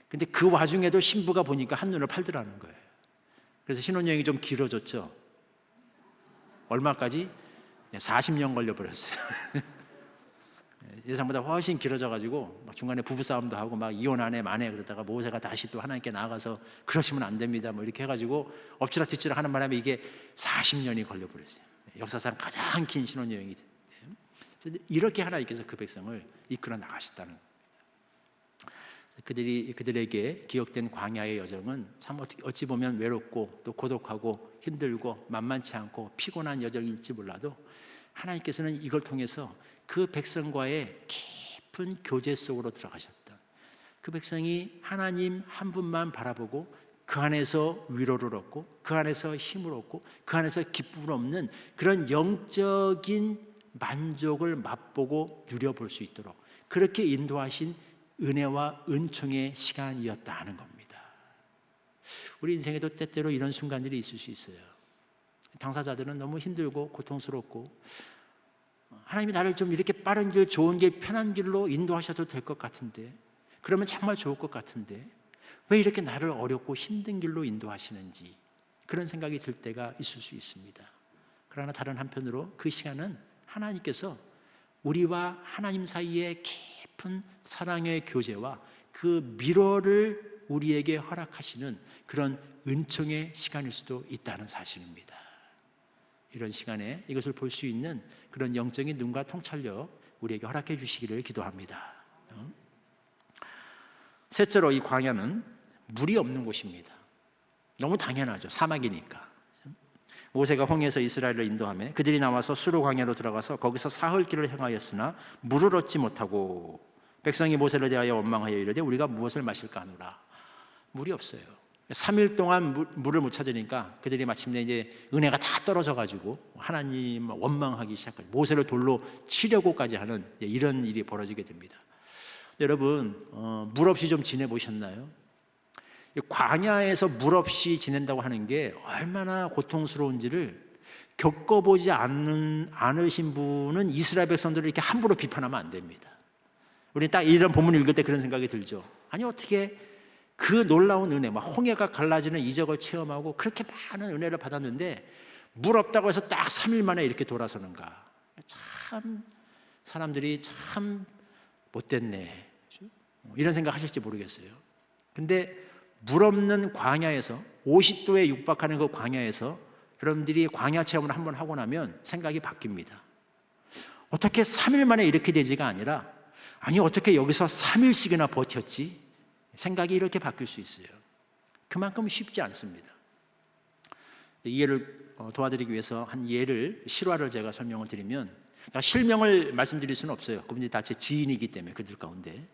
근데 그 와중에도 신부가 보니까 한눈을 팔더라는 거예요. 그래서 신혼여행이 좀 길어졌죠. 얼마까지? 40년 걸려버렸어요. 예상보다 훨씬 길어져가지고 막 중간에 부부싸움도 하고 막 이혼하네 마네 그러다가 모세가 다시 또 하나님께 나아가서 그러시면 안 됩니다 뭐 이렇게 해가지고 엎치락뒤치락 하는 바람에 이게 40년이 걸려버렸어요. 역사상 가장 긴 신혼여행이 됐는데 이렇게 하나님께서 그 백성을 이끌어 나가셨다는 겁니다. 그들에게 기억된 광야의 여정은 참 어찌 보면 외롭고 또 고독하고 힘들고 만만치 않고 피곤한 여정일지 몰라도 하나님께서는 이걸 통해서 그 백성과의 깊은 교제 속으로 들어가셨다. 그 백성이 하나님 한 분만 바라보고 그 안에서 위로를 얻고 그 안에서 힘을 얻고 그 안에서 기쁨을 얻는 그런 영적인 만족을 맛보고 누려볼 수 있도록 그렇게 인도하신 은혜와 은총의 시간이었다 하는 겁니다. 우리 인생에도 때때로 이런 순간들이 있을 수 있어요. 당사자들은 너무 힘들고 고통스럽고 하나님이 나를 좀 이렇게 빠른 길, 좋은 길, 편한 길로 인도하셔도 될 것 같은데 그러면 정말 좋을 것 같은데 왜 이렇게 나를 어렵고 힘든 길로 인도하시는지 그런 생각이 들 때가 있을 수 있습니다. 그러나 다른 한편으로 그 시간은 하나님께서 우리와 하나님 사이에 깊은 사랑의 교제와 그 미로를 우리에게 허락하시는 그런 은총의 시간일 수도 있다는 사실입니다. 이런 시간에 이것을 볼 수 있는 그런 영적인 눈과 통찰력 우리에게 허락해 주시기를 기도합니다. 셋째로 이 광야는 물이 없는 곳입니다. 너무 당연하죠. 사막이니까. 모세가 홍해에서 이스라엘을 인도하며 그들이 나와서 수르 광야로 들어가서 거기서 사흘길을 행하였으나 물을 얻지 못하고 백성이 모세를 대하여 원망하여 이르되 우리가 무엇을 마실까 하노라. 물이 없어요. 3일 동안 물을 못 찾으니까 그들이 마침내 이제 은혜가 다 떨어져 가지고 하나님 원망하기 시작하고 모세를 돌로 치려고까지 하는 이런 일이 벌어지게 됩니다. 여러분 물 없이 좀 지내보셨나요? 광야에서 물 없이 지낸다고 하는 게 얼마나 고통스러운지를 겪어보지 않으신 분은 이스라엘 백성들을 이렇게 함부로 비판하면 안 됩니다. 우리는 딱 이런 본문을 읽을 때 그런 생각이 들죠. 아니 어떻게 그 놀라운 은혜, 막 홍해가 갈라지는 이적을 체험하고 그렇게 많은 은혜를 받았는데 물 없다고 해서 딱 3일 만에 이렇게 돌아서는가. 참 사람들이 참 못됐네 이런 생각 하실지 모르겠어요. 근데 물 없는 광야에서 50도에 육박하는 그 광야에서 여러분들이 광야 체험을 한번 하고 나면 생각이 바뀝니다. 어떻게 3일 만에 이렇게 되지가 아니라 아니 어떻게 여기서 3일씩이나 버텼지? 생각이 이렇게 바뀔 수 있어요. 그만큼 쉽지 않습니다. 이해를 도와드리기 위해서 한 예를 실화를 제가 설명을 드리면 실명을 말씀드릴 수는 없어요. 그분들이 다 제 지인이기 때문에 그들 가운데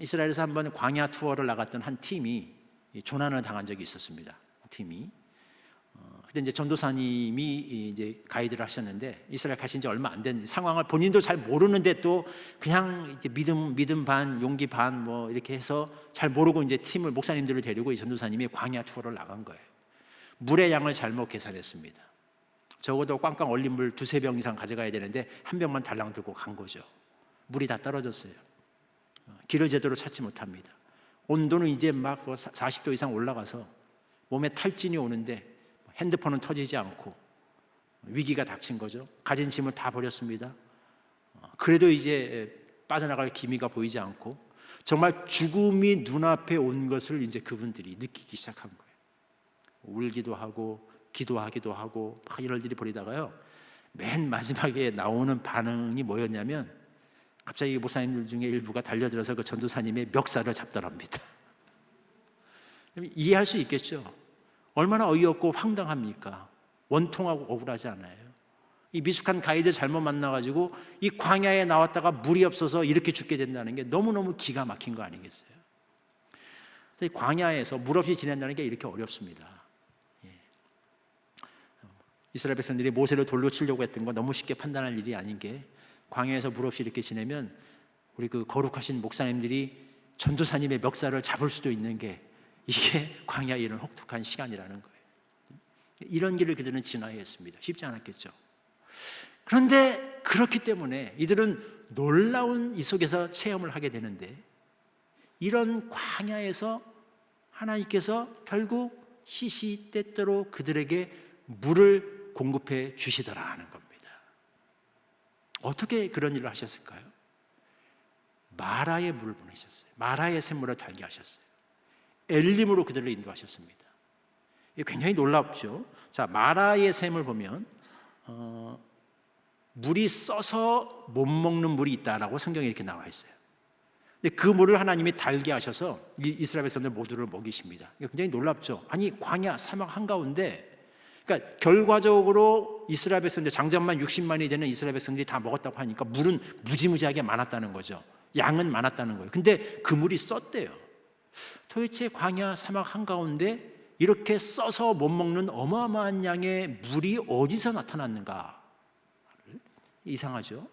이스라엘에서 한번 광야 투어를 나갔던 한 팀이 조난을 당한 적이 있었습니다. 팀이 그때 이제 전도사님이 이제 가이드를 하셨는데 이스라엘 가신 지 얼마 안 된 상황을 본인도 잘 모르는데 또 그냥 이제 믿음 반 용기 반 뭐 이렇게 해서 잘 모르고 이제 팀을 목사님들을 데리고 이 전도사님이 광야 투어를 나간 거예요. 물의 양을 잘못 계산했습니다. 적어도 꽝꽝 얼린 물 2-3병 이상 가져가야 되는데 한 병만 달랑 들고 간 거죠. 물이 다 떨어졌어요. 길을 제대로 찾지 못합니다. 온도는 이제 막 40도 이상 올라가서 몸에 탈진이 오는데 핸드폰은 터지지 않고 위기가 닥친 거죠. 가진 짐을 다 버렸습니다. 그래도 이제 빠져나갈 기미가 보이지 않고 정말 죽음이 눈앞에 온 것을 이제 그분들이 느끼기 시작한 거예요. 울기도 하고 기도하기도 하고 막 이런 일이 벌이다가요. 맨 마지막에 나오는 반응이 뭐였냐면 갑자기 목사님들 중에 일부가 달려들어서 그 전도사님의 멱살을 잡더랍니다. 이해할 수 있겠죠. 얼마나 어이없고 황당합니까? 원통하고 억울하지 않아요? 이 미숙한 가이드 잘못 만나가지고 이 광야에 나왔다가 물이 없어서 이렇게 죽게 된다는 게 너무너무 기가 막힌 거 아니겠어요? 광야에서 물 없이 지낸다는 게 이렇게 어렵습니다. 이스라엘 백성들이 모세를 돌로 치려고 했던 건 너무 쉽게 판단할 일이 아닌 게 광야에서 물 없이 이렇게 지내면 우리 그 거룩하신 목사님들이 전도사님의 멱살을 잡을 수도 있는 게 이게 광야에 이런 혹독한 시간이라는 거예요. 이런 길을 그들은 지나야 했습니다. 쉽지 않았겠죠. 그런데 그렇기 때문에 이들은 놀라운 이 속에서 체험을 하게 되는데, 이런 광야에서 하나님께서 결국 시시때때로 그들에게 물을 공급해 주시더라 하는 겁니다. 어떻게 그런 일을 하셨을까요? 마라의 물을 보내셨어요. 마라의 샘물을 달게 하셨어요. 엘림으로 그들을 인도하셨습니다. 이게 굉장히 놀랍죠. 자, 마라의 샘을 보면 물이 써서 못 먹는 물이 있다라고 성경에 이렇게 나와 있어요. 근데 그 물을 하나님이 달게 하셔서 이스라엘 백성들 모두를 먹이십니다. 이게 굉장히 놀랍죠. 아니, 광야 사막 한가운데, 그러니까 결과적으로 이스라엘 백성들, 장정만 60만이 되는 이스라엘 백성들이 다 먹었다고 하니까 물은 무지무지하게 많았다는 거죠. 양은 많았다는 거예요. 근데 그 물이 썼대요. 도대체 광야 사막 한가운데 이렇게 써서 못 먹는 어마어마한 양의 물이 어디서 나타났는가? 이상하죠.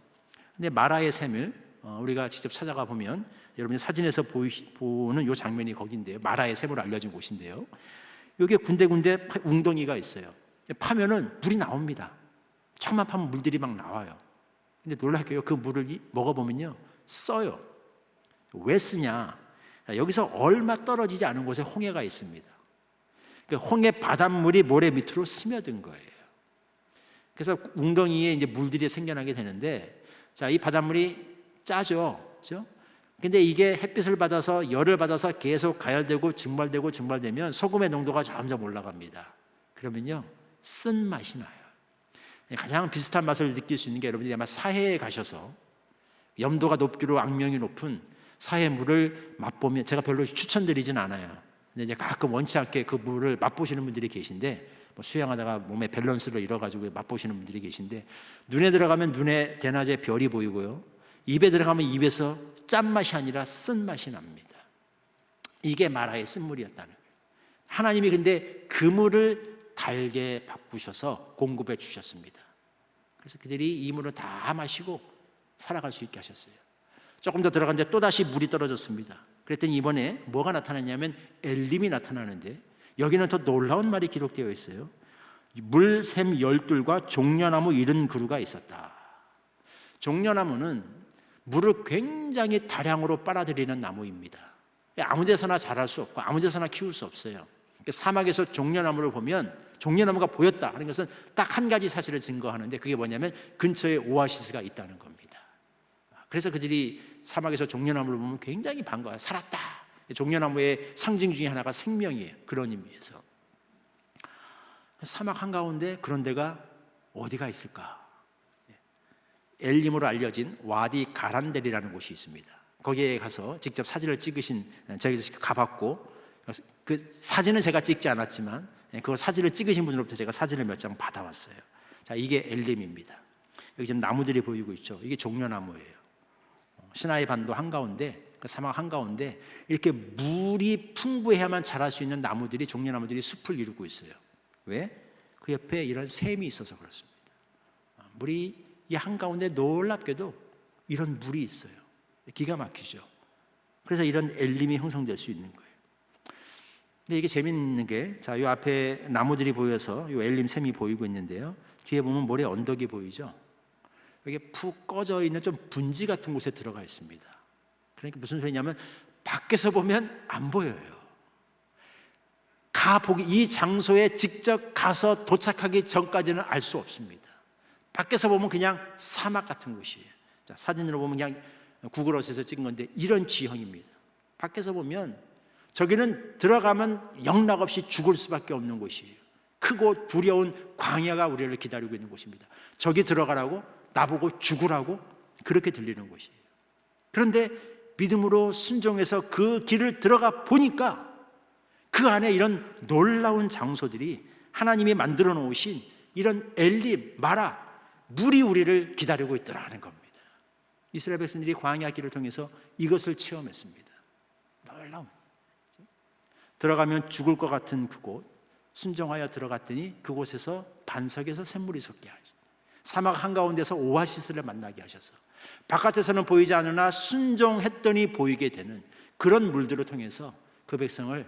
근데 마라의 샘을 우리가 직접 찾아가 보면, 여러분이 사진에서 보는 이 장면이 거기인데요. 마라의 샘으로 알려진 곳인데요. 여기에 군데군데 웅덩이가 있어요. 파면은 물이 나옵니다. 천만 파면 물들이 막 나와요. 근데 놀랍게요, 그 물을 먹어보면요, 써요. 왜 쓰냐? 여기서 얼마 떨어지지 않은 곳에 홍해가 있습니다. 그 홍해 바닷물이 모래 밑으로 스며든 거예요. 그래서 웅덩이에 이제 물들이 생겨나게 되는데, 자, 이 바닷물이 짜죠, 그렇죠? 근데 이게 햇빛을 받아서, 열을 받아서 계속 가열되고 증발되면 소금의 농도가 점점 올라갑니다. 그러면요, 쓴 맛이 나요. 가장 비슷한 맛을 느낄 수 있는 게, 여러분들이 아마 사해에 가셔서 염도가 높기로 악명이 높은 사해 물을 맛보면, 제가 별로 추천드리진 않아요. 근데 이제 가끔 원치 않게 그 물을 맛보시는 분들이 계신데, 뭐 수영하다가 몸의 밸런스를 잃어가지고 맛보시는 분들이 계신데, 눈에 들어가면 눈에 대낮에 별이 보이고요, 입에 들어가면 입에서 짠맛이 아니라 쓴맛이 납니다. 이게 마라의 쓴물이었다는 거예요. 하나님이 근데 그 물을 달게 바꾸셔서 공급해 주셨습니다. 그래서 그들이 이 물을 다 마시고 살아갈 수 있게 하셨어요. 조금 더 들어갔는데 또다시 물이 떨어졌습니다. 그랬더니 이번에 뭐가 나타났냐면 엘림이 나타나는데, 여기는 더 놀라운 말이 기록되어 있어요. 물샘 12과 종려나무 70그루가 있었다. 종려나무는 물을 굉장히 다량으로 빨아들이는 나무입니다. 아무 데서나 자랄 수 없고 아무 데서나 키울 수 없어요. 사막에서 종려나무를 보면 종려나무가 보였다 하는 것은 딱 한 가지 사실을 증거하는데, 그게 뭐냐면 근처에 오아시스가 있다는 겁니다. 그래서 그들이 사막에서 종려나무를 보면 굉장히 반가워요. 살았다. 종려나무의 상징 중에 하나가 생명이에요. 그런 의미에서. 사막 한가운데 그런 데가 어디가 있을까? 엘림으로 알려진 와디 가란델이라는 곳이 있습니다. 거기에 가서 직접 사진을 찍으신, 저희도 가봤고, 그 사진은 제가 찍지 않았지만 그 사진을 찍으신 분으로부터 제가 사진을 몇 장 받아왔어요. 자, 이게 엘림입니다. 여기 지금 나무들이 보이고 있죠. 이게 종려나무예요. 시나이 반도 한가운데, 그 사막 한가운데 이렇게 물이 풍부해야만 자랄 수 있는 나무들이, 종려나무들이 숲을 이루고 있어요. 왜? 그 옆에 이런 샘이 있어서 그렇습니다. 물이 이 한가운데 놀랍게도 이런 물이 있어요. 기가 막히죠. 그래서 이런 엘림이 형성될 수 있는 거예요. 근데 이게 재밌는 게, 자, 이 앞에 나무들이 보여서 이 엘림 샘이 보이고 있는데요, 뒤에 보면 모래 언덕이 보이죠. 여기 푹 꺼져 있는 좀 분지 같은 곳에 들어가 있습니다. 그러니까 무슨 소리냐면 밖에서 보면 안 보여요. 이 장소에 직접 가서 도착하기 전까지는 알 수 없습니다. 밖에서 보면 그냥 사막 같은 곳이에요. 자, 사진으로 보면 그냥 구글어스에서 찍은 건데 이런 지형입니다. 밖에서 보면 저기는 들어가면 영락없이 죽을 수밖에 없는 곳이에요. 크고 두려운 광야가 우리를 기다리고 있는 곳입니다. 저기 들어가라고, 나보고 죽으라고, 그렇게 들리는 곳이에요. 그런데 믿음으로 순종해서 그 길을 들어가 보니까 그 안에 이런 놀라운 장소들이, 하나님이 만들어 놓으신 이런 엘림, 마라, 물이 우리를 기다리고 있더라는 겁니다. 이스라엘 백성들이 광야 길을 통해서 이것을 체험했습니다. 놀라운. 들어가면 죽을 것 같은 그곳, 순종하여 들어갔더니 그곳에서 반석에서 샘물이 솟게 하시. 사막 한가운데서 오아시스를 만나게 하셔서 바깥에서는 보이지 않으나 순종했더니 보이게 되는 그런 물들을 통해서 그 백성을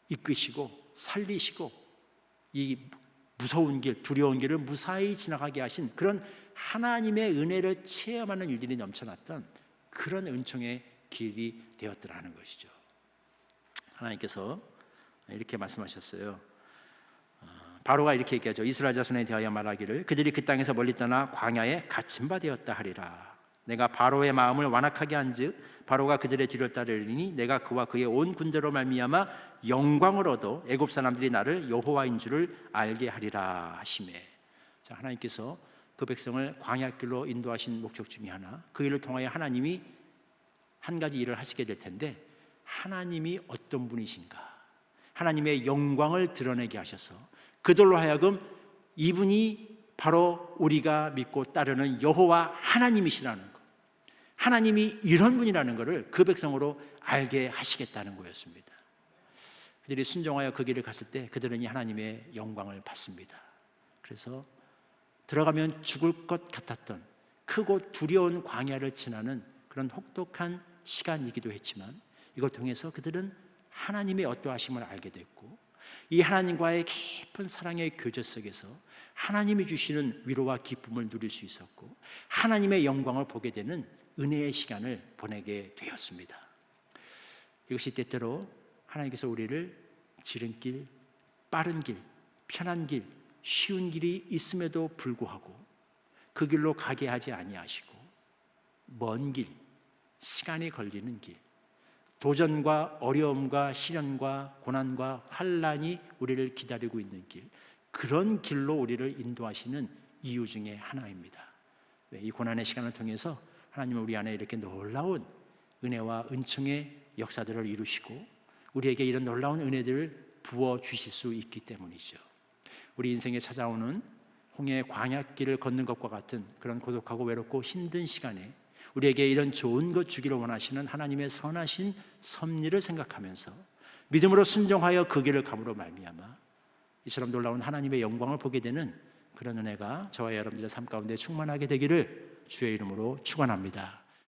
이끄시고 살리시고 이 무서운 길, 두려운 길을 무사히 지나가게 하신 그런 하나님의 은혜를 체험하는 일들이 넘쳐났던 그런 은총의 길이 되었더라는 것이죠. 하나님께서 이렇게 말씀하셨어요. 바로가 이렇게 얘기하죠. 이스라엘 자손에 대하여 말하기를 그들이 그 땅에서 멀리 떠나 광야에 갇힌 바 되었다 하리라. 내가 바로의 마음을 완악하게 한즉 바로가 그들의 뒤를 따르리니 내가 그와 그의 온 군대로 말미암아 영광을 얻어 애굽 사람들이 나를 여호와인 줄을 알게 하리라 하시매. 자, 하나님께서 그 백성을 광야길로 인도하신 목적 중에 하나, 그 일을 통하여 하나님이 한 가지 일을 하시게 될 텐데, 하나님이 어떤 분이신가, 하나님의 영광을 드러내게 하셔서 그들로 하여금 이분이 바로 우리가 믿고 따르는 여호와 하나님이시라는 것, 하나님이 이런 분이라는 것을 그 백성으로 알게 하시겠다는 거였습니다. 그들이 순종하여 그 길을 갔을 때 그들은 이 하나님의 영광을 받습니다. 그래서 들어가면 죽을 것 같았던 크고 두려운 광야를 지나는 그런 혹독한 시간이기도 했지만, 이걸 통해서 그들은 하나님의 어떠하심을 알게 됐고, 이 하나님과의 깊은 사랑의 교제 속에서 하나님이 주시는 위로와 기쁨을 누릴 수 있었고, 하나님의 영광을 보게 되는 은혜의 시간을 보내게 되었습니다. 이것이 때때로 하나님께서 우리를 지름길, 빠른 길, 편한 길, 쉬운 길이 있음에도 불구하고 그 길로 가게 하지 아니하시고 먼 길, 시간이 걸리는 길, 도전과 어려움과 시련과 고난과 환난이 우리를 기다리고 있는 길, 그런 길로 우리를 인도하시는 이유 중에 하나입니다. 이 고난의 시간을 통해서 하나님은 우리 안에 이렇게 놀라운 은혜와 은총의 역사들을 이루시고 우리에게 이런 놀라운 은혜들을 부어주실 수 있기 때문이죠. 우리 인생에 찾아오는 홍해의 광야길을 걷는 것과 같은 그런 고독하고 외롭고 힘든 시간에 우리에게 이런 좋은 것 주기를 원하시는 하나님의 선하신 섭리를 생각하면서 믿음으로 순종하여 그 길을 감으로 말미암아 이처럼 놀라운 하나님의 영광을 보게 되는 그런 은혜가 저와 여러분들의 삶 가운데 충만하게 되기를 주의 이름으로 축원합니다.